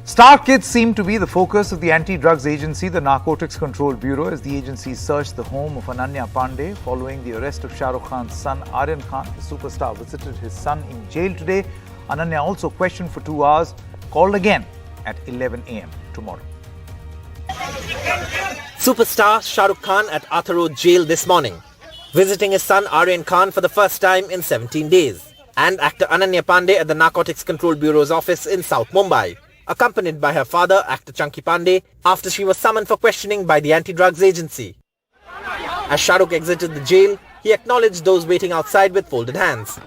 Star kids seem to be the focus of the anti-drugs agency, the Narcotics Control Bureau, as the agency searched the home of Ananya Panday following the arrest of Shah Rukh Khan's son, Aryan Khan. The superstar visited his son in jail today. Ananya also questioned for 2 hours, called again at 11 a.m. tomorrow. Superstar Shah Rukh Khan at Arthur Road Jail this morning, visiting his son Aryan Khan for the first time in 17 days. And actor Ananya Panday at the Narcotics Control Bureau's office in South Mumbai, accompanied by her father, actor Chunky Panday, after she was summoned for questioning by the anti-drugs agency. As Shah Rukh exited the jail, he acknowledged those waiting outside with folded hands.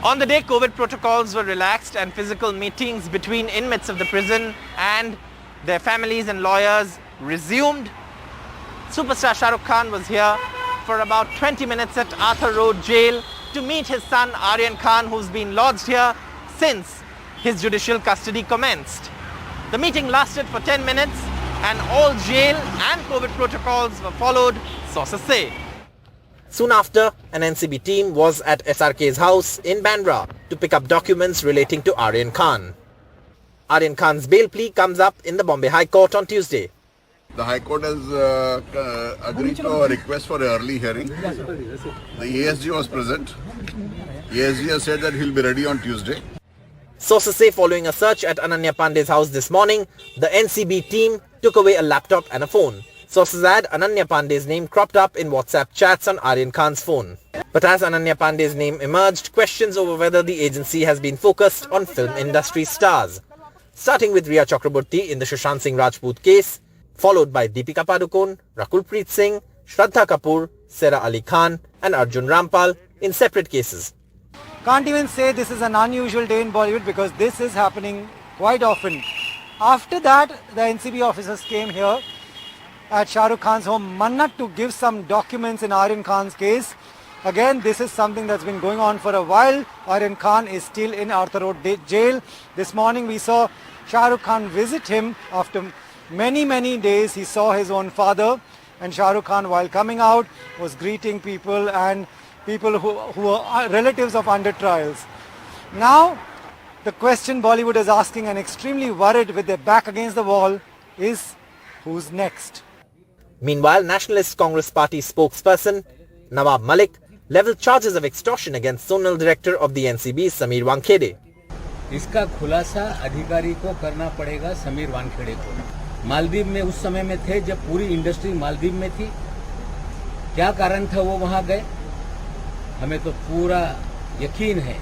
On the day, COVID protocols were relaxed and physical meetings between inmates of the prison and their families and lawyers resumed. Superstar Shah Rukh Khan was here for about 20 minutes at Arthur Road Jail to meet his son Aryan Khan, who's been lodged here since his judicial custody commenced. The meeting lasted for 10 minutes and all jail and COVID protocols were followed, sources say. Soon after, an NCB team was at SRK's house in Bandra to pick up documents relating to Aryan Khan. Aryan Khan's bail plea comes up in the Bombay High Court on Tuesday. The High Court has agreed to a request for an early hearing. The ASG was present. ASG has said that he will be ready on Tuesday. Sources say following a search at Ananya Panday's house this morning, the NCB team took away a laptop and a phone. Sources add Ananya Panday's name cropped up in WhatsApp chats on Aryan Khan's phone. But as Ananya Panday's name emerged, questions over whether the agency has been focused on film industry stars. Starting with Riya Chakraborty in the Sushant Singh Rajput case, followed by Deepika Padukone, Rakul Preet Singh, Shraddha Kapoor, Sara Ali Khan and Arjun Rampal in separate cases. Can't even say this is an unusual day in Bollywood because this is happening quite often. After that, the NCB officers came here at Shah Rukh Khan's home, Mannat, to give some documents in Aryan Khan's case. Again, this is something that's been going on for a while. Aryan Khan is still in Arthur Road Jail. This morning we saw Shah Rukh Khan visit him after many days. He saw his own father, and Shah Rukh Khan, while coming out, was greeting people and people who are relatives of under trials. Now, the question Bollywood is asking and extremely worried with their back against the wall is, who's next? Meanwhile, Nationalist Congress Party spokesperson Nawab Malik leveled charges of extortion against zonal director of the NCB'S, Sameer Wankhede. इसका खुलासा अधिकारी को करना पड़ेगा, समीर वानखेड़े को। मालदीव में उस समय में थे जब पूरी इंडस्ट्री मालदीव में थी। क्या कारण था वो वहां गए? हमें तो पूरा यकीन है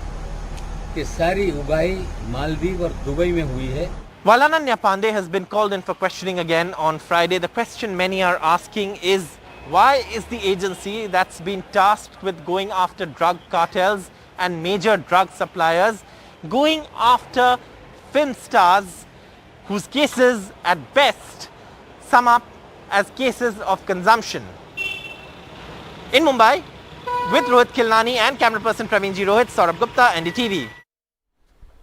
कि सारी उगाई मालदीव और दुबई में हुई है। While Ananya Panday has been called in for questioning again on Friday, the question many are asking is, why is the agency that's been tasked with going after drug cartels and major drug suppliers going after film stars whose cases at best sum up as cases of consumption? In Mumbai, with Rohit Khilnani and camera person Praveen Ji Rohit, Saurabh Gupta, NDTV.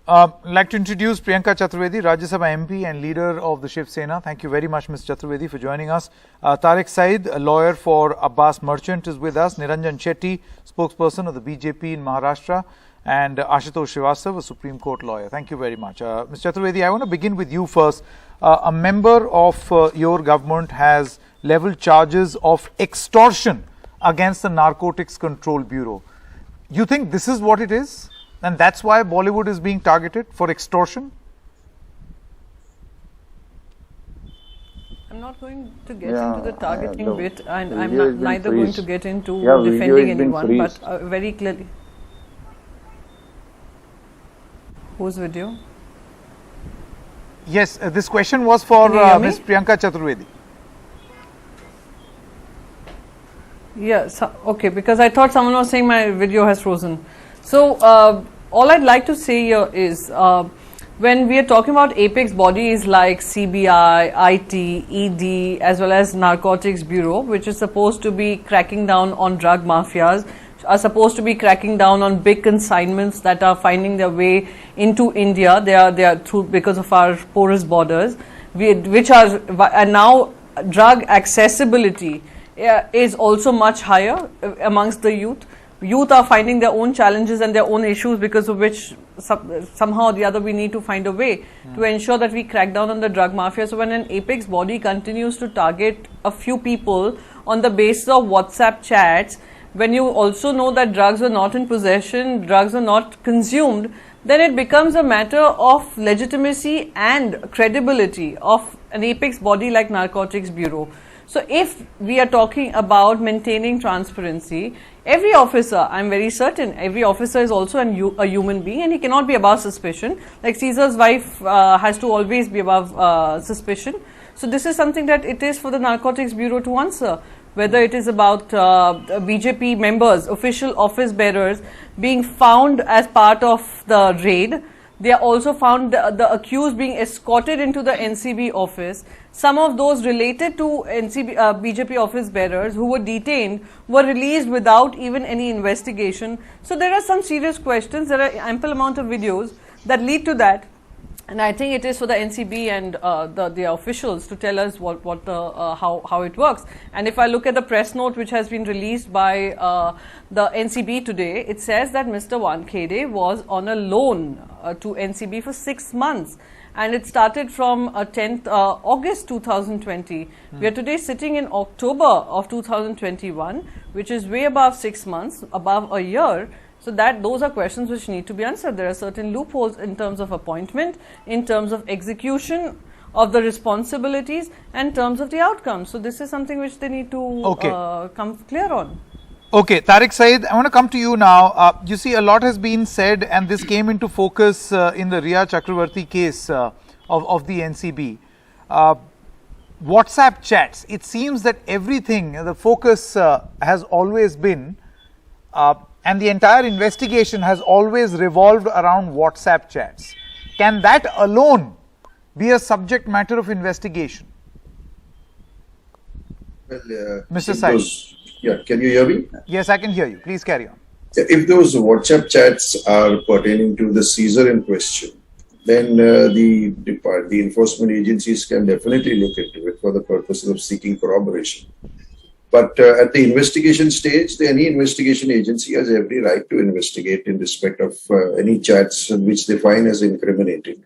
I'd like to introduce Priyanka Chaturvedi, Rajya Sabha MP and leader of the Shiv Sena. Thank you very much, Ms. Chaturvedi, for joining us. Tariq Said, a lawyer for Abbas Merchant, is with us. Niranjan Shetty, spokesperson of the BJP in Maharashtra, and Ashutosh Srivastava, a Supreme Court lawyer. Thank you very much. Ms. Chaturvedi, I want to begin with you first. A member of your government has leveled charges of extortion against the Narcotics Control Bureau. You think this is what it is? And that's why Bollywood is being targeted for extortion? I'm not going to get into the targeting bit, and I'm not neither going to get into defending anyone, but very clearly. Whose video? Yes, this question was for Ms. Priyanka Chaturvedi. Yes, okay, because I thought someone was saying my video has frozen. So, all I'd like to say here is, when we are talking about apex bodies like CBI, IT, ED, as well as Narcotics Bureau, which is supposed to be cracking down on drug mafias, are supposed to be cracking down on big consignments that are finding their way into India. They are through because of our porous borders, and now drug accessibility is also much higher amongst the youth. youth are finding their own challenges and their own issues, because of which somehow or the other we need to find a way to ensure that we crack down on the drug mafia. So when an apex body continues to target a few people on the basis of WhatsApp chats, when you also know that drugs are not in possession, drugs are not consumed, then it becomes a matter of legitimacy and credibility of an apex body like Narcotics Bureau. So if we are talking about maintaining transparency, every officer, I'm very certain, every officer is also a human being, and he cannot be above suspicion. Like Caesar's wife has to always be above suspicion. So this is something that it is for the Narcotics Bureau to answer. Whether it is about BJP members, official office bearers being found as part of the raid. They are also found the accused being escorted into the NCB office. Some of those related to BJP office bearers who were detained were released without even any investigation. So there are some serious questions. There are ample amount of videos that lead to that. And I think it is for the NCB and the officials to tell us how it works. And if I look at the press note which has been released by the NCB today, it says that Mr. Wankhede was on a loan to NCB for 6 months. And it started from 10th August 2020. We are today sitting in October of 2021, which is way above 6 months, above a year. So those are questions which need to be answered. There are certain loopholes in terms of appointment, in terms of execution of the responsibilities, and in terms of the outcomes. So this is something which they need to come clear on. Okay, Tariq Said, I want to come to you now. You see, a lot has been said, and this came into focus in the Riya Chakravarti case of the NCB. WhatsApp chats, it seems that everything, the focus has always been and the entire investigation has always revolved around WhatsApp chats. Can that alone be a subject matter of investigation? Well, Mr. Said. Yeah, can you hear me? Yes, I can hear you. Please carry on. If those WhatsApp chats are pertaining to the seizure in question, then the enforcement agencies can definitely look into it for the purposes of seeking corroboration. But at the investigation stage, any investigation agency has every right to investigate in respect of any chats which they find as incriminating.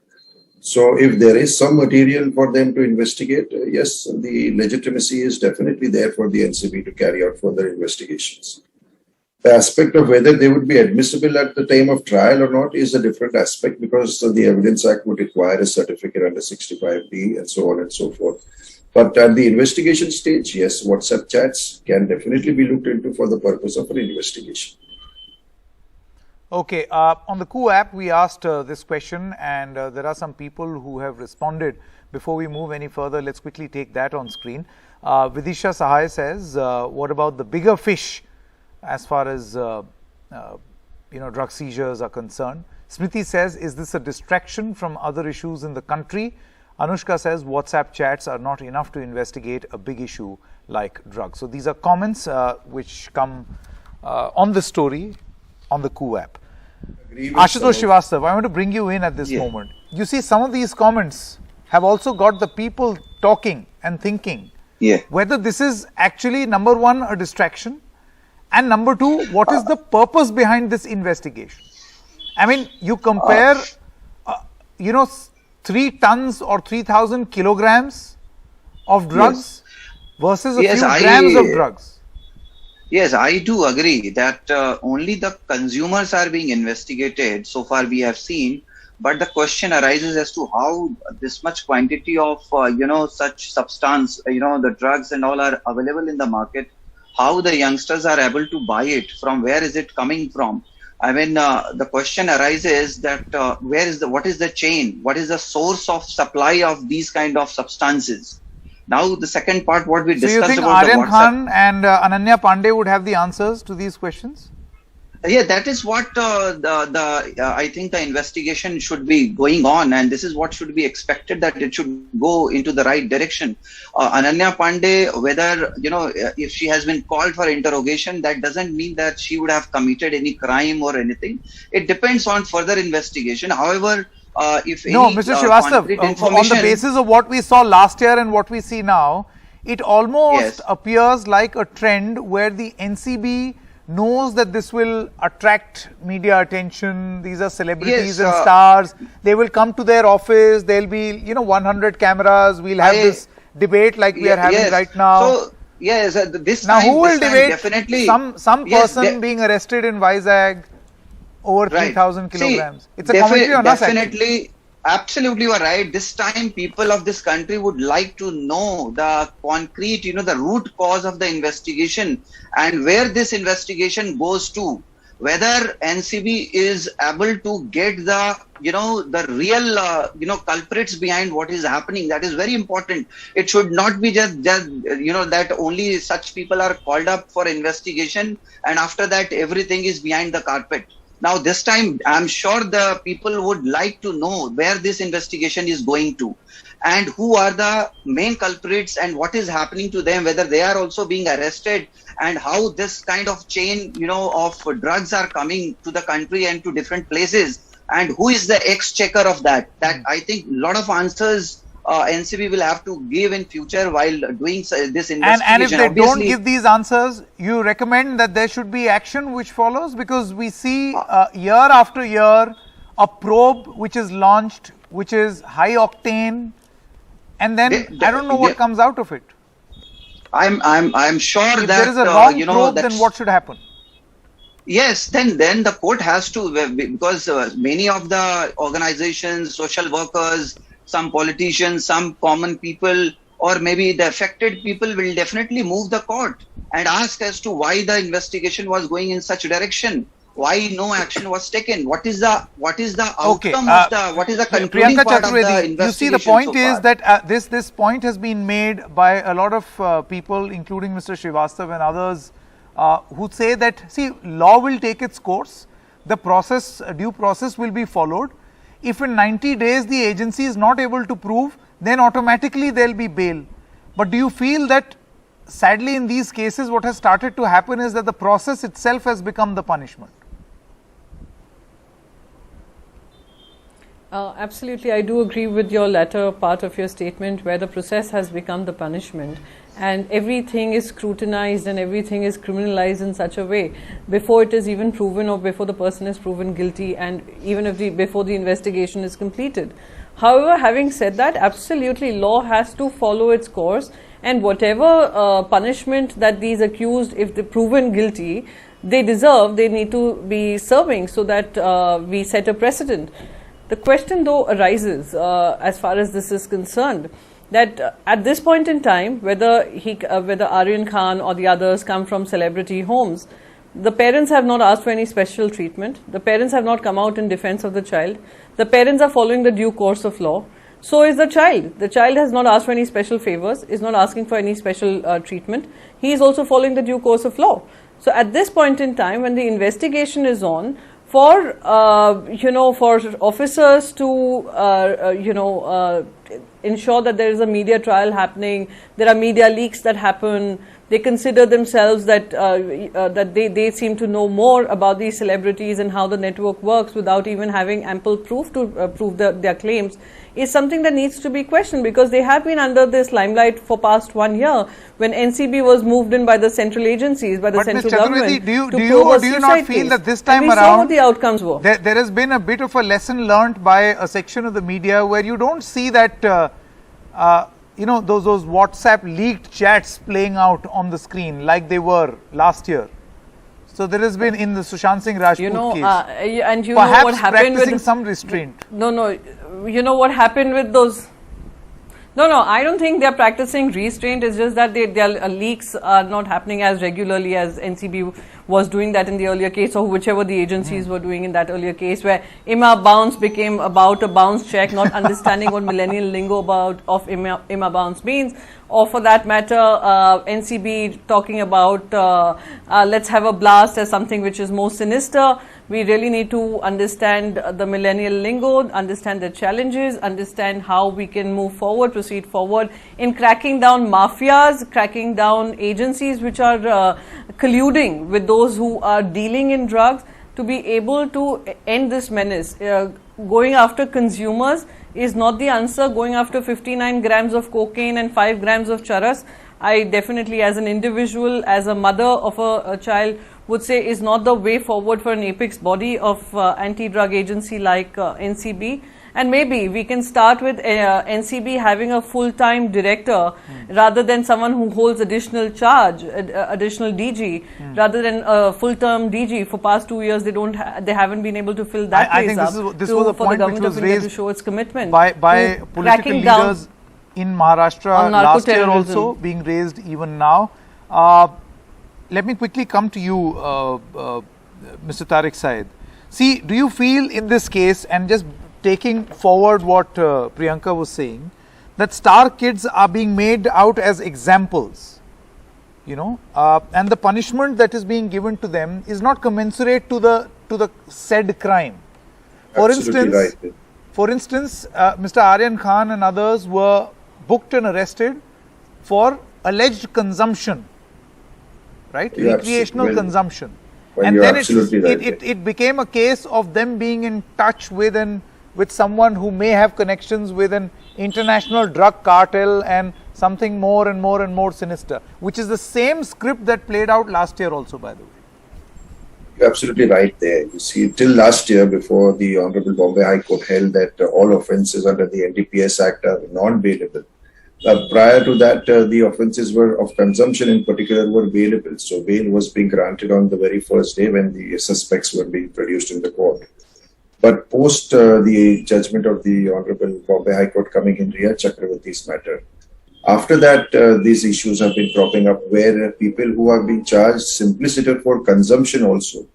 So if there is some material for them to investigate, yes, the legitimacy is definitely there for the NCB to carry out further investigations. The aspect of whether they would be admissible at the time of trial or not is a different aspect, because the Evidence Act would require a certificate under 65B and so on and so forth. But at the investigation stage, yes, WhatsApp chats can definitely be looked into for the purpose of an investigation. Okay, on the Coup app, we asked this question, and there are some people who have responded. Before we move any further, let's quickly take that on screen. Vidisha Sahai says, what about the bigger fish as far as drug seizures are concerned? Smriti says, is this a distraction from other issues in the country? Anushka says, WhatsApp chats are not enough to investigate a big issue like drugs. So these are comments which come on the story on the Coup app. Ashutosh Srivastav, I want to bring you in at this moment. You see, some of these comments have also got the people talking and thinking whether this is actually, number one, a distraction, and number two, what is the purpose behind this investigation? I mean, you compare, 3 tons or 3,000 kilograms of drugs versus a few grams of drugs. Yes, I do agree that only the consumers are being investigated. So far we have seen, but the question arises as to how this much quantity of, such substance, the drugs and all are available in the market, how the youngsters are able to buy it, from where is it coming from? I mean, the question arises that what is the chain? What is the source of supply of these kind of substances? Now, the second part, what we discussed about the WhatsApp. So you think Aryan Khan and Ananya Panday would have the answers to these questions? Yeah, that is what I think the investigation should be going on, and this is what should be expected, that it should go into the right direction. Ananya Panday, whether, if she has been called for interrogation, that doesn't mean that she would have committed any crime or anything. It depends on further investigation. However, if no, Mr. Srivastav, on the basis of what we saw last year and what we see now, it almost appears like a trend where the NCB knows that this will attract media attention. These are celebrities Yes, and stars. They will come to their office. There'll be, 100 cameras. We'll have this debate like we are having yes. right now. So, yes, this Now, time, who will this time debate definitely some yes, person being arrested in Vizag over Right. 3,000 See, kilograms? It's a commentary on us, actually. definitely, absolutely, you are right. This time, people of this country would like to know the concrete, the root cause of the investigation and where this investigation goes to. Whether NCB is able to get the, the real, culprits behind what is happening. That is very important. It should not be just that only such people are called up for investigation and after that everything is behind the carpet. Now, this time, I'm sure the people would like to know where this investigation is going to and who are the main culprits and what is happening to them, whether they are also being arrested and how this kind of chain, of drugs are coming to the country and to different places and who is the exchequer of that. That I think a lot of answers NCB will have to give in future while doing this investigation. And if they don't Obviously, give these answers, you recommend that there should be action which follows? Because we see year after year a probe which is launched, which is high octane, and then I don't know what comes out of it. I'm sure If that there is a wrong probe, that's, then what should happen? yes, then the court has to, because many of the organizations, social workers, some politicians, some common people, or maybe the affected people will definitely move the court and ask as to why the investigation was going in such direction. Why no action was taken? What is the outcome of the, what is the concluding Priyanka part of the Chaturvedi, investigation? you see, the point so is far? that this point has been made by a lot of people, including Mr. Srivastav and others, who say that, see, law will take its course, the process, due process will be followed. If in 90 days the agency is not able to prove, then automatically there will be bail. But do you feel that, sadly, in these cases, what has started to happen is that the process itself has become the punishment? Absolutely, I do agree with your latter part of your statement where the process has become the punishment and everything is scrutinized and everything is criminalized in such a way before it is even proven or before the person is proven guilty and even if before the investigation is completed. However, having said that, absolutely law has to follow its course and whatever punishment that these accused, if they're proven guilty, they deserve, they need to be serving so that we set a precedent. The question though arises as far as this is concerned that at this point in time, whether Aryan Khan or the others come from celebrity homes, the parents have not asked for any special treatment. The parents have not come out in defense of the child. The parents are following the due course of law. So is the child. The child has not asked for any special favors, is not asking for any special treatment. He is also following the due course of law. So at this point in time, when the investigation is on, for for officers to ensure that there is a media trial happening, there are media leaks that happen. They consider themselves that they seem to know more about these celebrities and how the network works without even having ample proof to prove their claims, is something that needs to be questioned because they have been under this limelight for past 1 year when NCB was moved in by the central agencies, by the central government. Do you not feel that this time around, we saw what the outcomes were? There has been a bit of a lesson learnt by a section of the media where you don't see that those WhatsApp leaked chats playing out on the screen like they were last year. So there has been in the Sushant Singh Rajput case. And you perhaps know what happened practicing with some restraint. No, you know what happened with those. No, I don't think they are practicing restraint. It's just that their leaks are not happening as regularly as NCB was doing that in the earlier case, or whichever the agencies were doing in that earlier case, where Ima bounce became about a bounce check, not understanding what millennial lingo of Ima bounce means, or for that matter, NCB talking about let's have a blast as something which is more sinister. We really need to understand the millennial lingo, understand the challenges, understand how we can move forward, proceed forward in cracking down mafias, cracking down agencies which are colluding with those who are dealing in drugs, to be able to end this menace. Going after consumers is not the answer. Going after 59 grams of cocaine and 5 grams of charas, I definitely, as an individual, as a mother of a child, would say is not the way forward for an apex body of anti-drug agency like NCB. And maybe we can start with NCB having a full-time director rather than someone who holds additional charge, additional DG, rather than a full-term DG. For past 2 years, they haven't been able to fill that place up. I think this was a point which was raised to show its commitment by political leaders in Maharashtra last year also, being raised even now. Let me quickly come to you, Mr. Tariq Said. See, do you feel in this case, and just taking forward what Priyanka was saying, that star kids are being made out as examples, you know, and the punishment that is being given to them is not commensurate to the said crime. For instance, Mr. Aryan Khan and others were booked and arrested for alleged consumption, right? Recreational consumption. And then it became a case of them being in touch with someone who may have connections with an international drug cartel and something more and more and more sinister, which is the same script that played out last year also, by the way. You're absolutely right there. You see, till last year, before the Honorable Bombay High Court held that all offences under the NDPS Act are non-bailable. Prior to that, the offences of consumption in particular were bailable. So bail was being granted on the very first day when the suspects were being produced in the court. But post the judgment of the Honorable Bombay High Court coming in Riya Chakravarti's matter, after that these issues have been cropping up where people who are being charged simply for consumption also,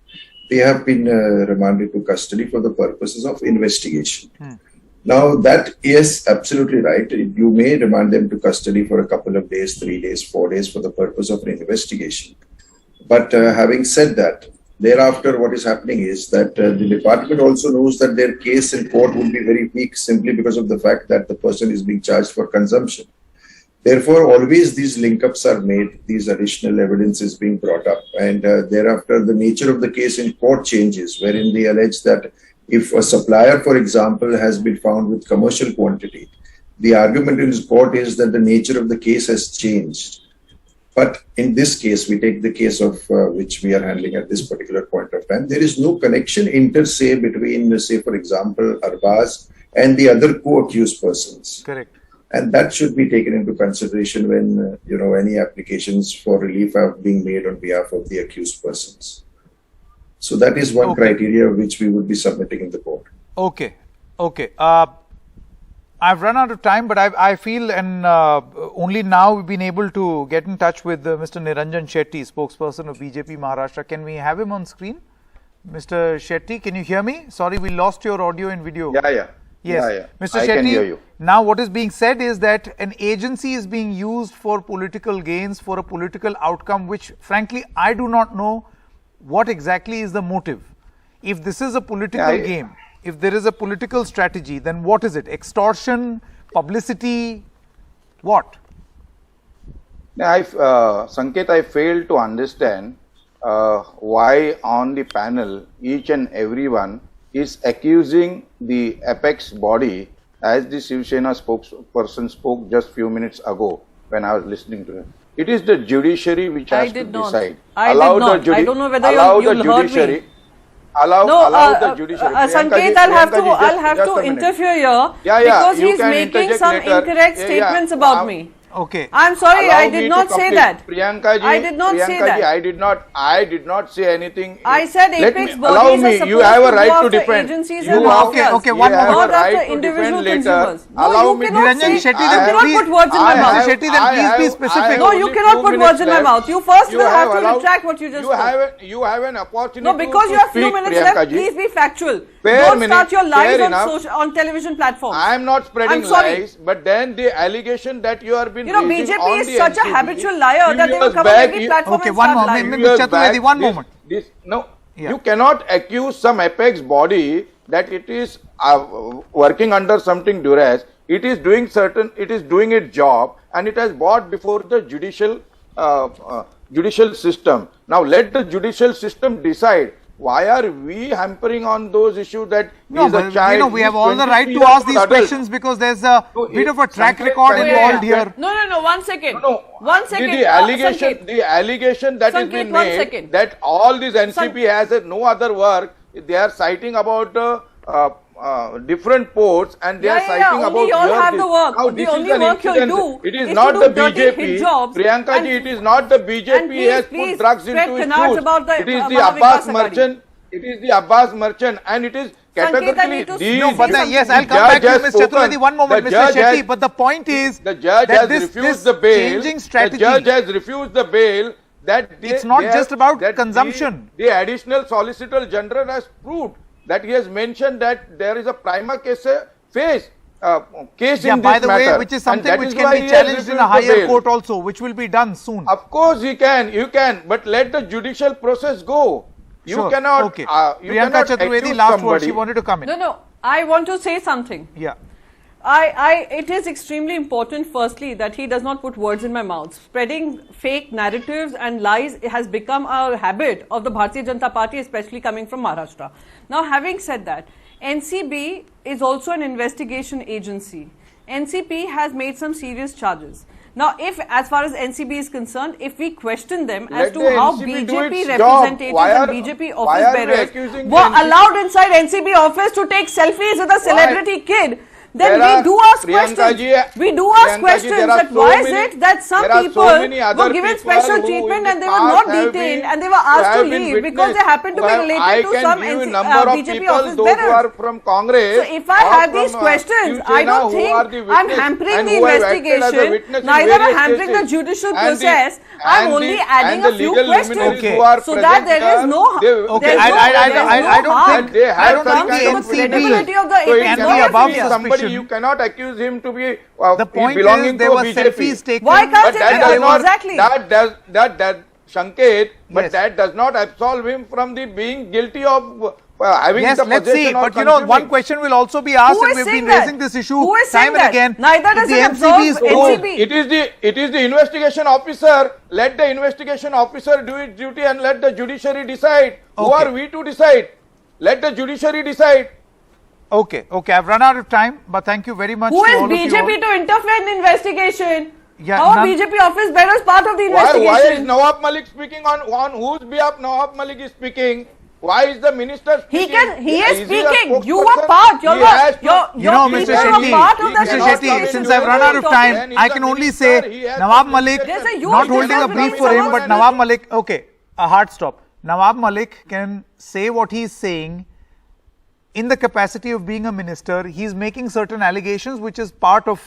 they have been remanded to custody for the purposes of investigation. Now that is absolutely right. You may remand them to custody for a couple of days, 3 days, 4 days for the purpose of an investigation. But having said that, thereafter, what is happening is that the department also knows that their case in court will be very weak simply because of the fact that the person is being charged for consumption. Therefore, always these link-ups are made, these additional evidence is being brought up, and thereafter the nature of the case in court changes, wherein they allege that if a supplier, for example, has been found with commercial quantity, the argument in court is that the nature of the case has changed. But in this case, we take the case of which we are handling at this particular point of time. There is no connection inter se between, say, for example, Arbaz and the other co-accused persons. Correct. And that should be taken into consideration when, any applications for relief are being made on behalf of the accused persons. So that is one criteria which we would be submitting in the court. Okay. I've run out of time, but I feel, and only now we've been able to get in touch with Mr. Niranjan Shetty, spokesperson of BJP Maharashtra. Can we have him on screen? Mr. Shetty, can you hear me? Sorry, we lost your audio and video. Yeah. Yes. Mr. Shetty, can hear you. Now what is being said is that an agency is being used for political gains, for a political outcome, which frankly, I do not know what exactly is the motive. If this is a political game, if there is a political strategy, then what is it? Extortion, publicity, what? Sanket, I fail to understand why on the panel each and everyone is accusing the apex body, as the Shiv Sena spokesperson spoke just few minutes ago when I was listening to him. It is the judiciary which has to decide. I don't know whether you'll heard me. Allow the judiciary. Sanket, I'll have to interfere here because he's making some incorrect statements about me. Okay. I'm sorry, I did not say that. Priyanka ji, I did not say that. I did not say anything. I said apex bodies allow me. You have a right to defend. Okay, one moment. Not after individual consumers. Allow me. Niranjan Shetty, you cannot put words in my mouth. Shetty, then please be specific. No, you cannot put words in my mouth. You first will have to retract what you just said. You have an opportunity. No, because you have few minutes left, please be factual. Don't start your lies on television platforms. I am not spreading lies, but then the allegation that you are being BJP is such a habitual liar that they will come on every platform and start lying. Mr. Chaturvedi, one moment. You cannot accuse some apex body that it is working under something duress. It is doing its job, and it has brought before the judicial system. Now let the judicial system decide why are we hampering on those issues that No, is a but child? we have he's all the 23 right to years ask old these adult. questions because there's a bit of a track record Sanket, involved here. No, 1 second. No, 1 second. The allegation, Sanket. the allegation that has Sanket, been 1 made second. that all this NCB has no other work. They are citing about different ports and they are citing about only you all here have this. the work. Now, The this only is an work you'll incident. do It is is not to the do dirty BJP. hit jobs Priyanka and- ji, it is not the BJP please, has please put drugs spread into his canards food. about the It is the Mahavikas Abbas Aghadi. merchant. It is the Abbas merchant and it is Sanket, I categorically need to these. No, but say yes, the I'll come back judge to you, has Mr. spoken. Chaturvedi. One moment, The Mr. judge Shetty. has- But the point is the judge that has this refused the bail. changing strategy. The judge has refused the bail. That It's not just about consumption. The additional Solicitor General has proved that he has mentioned that there is a prima facie case in by this the way, matter. which is And something that which is can why be he has challenged in a refused the higher bail. court also, which will be done soon. Of course, you can, but let the judicial process go. You Sure. cannot. Okay. You Priyanka cannot Chaturvedi, accuse last word. somebody. She wanted to come in. No, I want to say something. Yeah. It is extremely important, firstly, that he does not put words in my mouth. Spreading fake narratives and lies has become a habit of the Bharatiya Janata Party, especially coming from Maharashtra. Now, having said that, NCB is also an investigation agency. NCP has made some serious charges. Now, if, as far as NCB is concerned, if we question them as Let to the how NCB do BJP its representatives job. and BJP why office are we bearers accusing were the NCB? allowed inside NCB office to take selfies with a celebrity kid, then There we are- do ask Priyanka questions. ji, We do ask Priyanka ji, questions there are that so why is many- it that some there are so people many other were given people special who treatment in and the they were not past have detained been- and they were who asked to have been leave because they witness. happened to be Well, related I to can some give you NC, number of BJP people, office those who bearers. are from Congress. So if I or have from, these questions, Shiv I Sena don't who are the think I'm witness hampering and the who have acted as a investigation, witness in neither I'm various hampering the cases. judicial And process. the- I'm and only the- adding and a the few legal questions luminaries Okay. who are so that present there is here, no. they- Okay, there's I no- don't there's think- no I don't harm. think- they have I don't some think kind the of credibility of the So it apex can cannot be body above is here. somebody, suspicion. you cannot accuse him to be The point belonging is there to a were BJP. selfies taken. Why can't But it that be? does not, Exactly. that Sanket, but Yes. that does not absolve him from the being guilty of having Yes, the let's see. possession or But you know, one consuming. question will also be asked, Who and is we've saying been that? raising this issue Who is saying time and that? again. Neither If does the it absolve NCB's No, go- NCB. it is the investigation officer. Let the investigation officer do its duty and let the judiciary decide. Who Okay. are we to decide? Let the judiciary decide. Okay, I've run out of time, but thank you very much Who to is all of you BJP all. to interfere in the investigation? Yeah, How are none- BJP office bearers part of the Why is investigation? Nawab Malik speaking on whose behalf Nawab Malik is speaking? Why is the minister speaking? He is he a speaking. You were spokesperson? part. He has to- You know, Mr. people Shetty, were part of that Mr. cannot Shetty, come investigation. since into I've run out of What are you time, talking? I can only He's a say minister, he has Nawab to Malik, There's a huge not holding a difference brief between for him, someone but and Nawab Malik, okay, a hard stop. Nawab Malik can say what he's saying in the capacity of being a minister. He's making certain allegations, which is part of,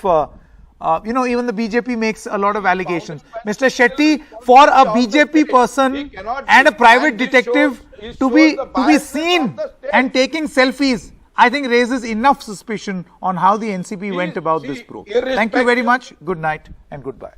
even the BJP makes a lot of allegations. Mr. Shetty, for a BJP person and a private detective to be seen and taking selfies, I think raises enough suspicion on how the NCB went about this probe. Thank you very much. Good night and goodbye.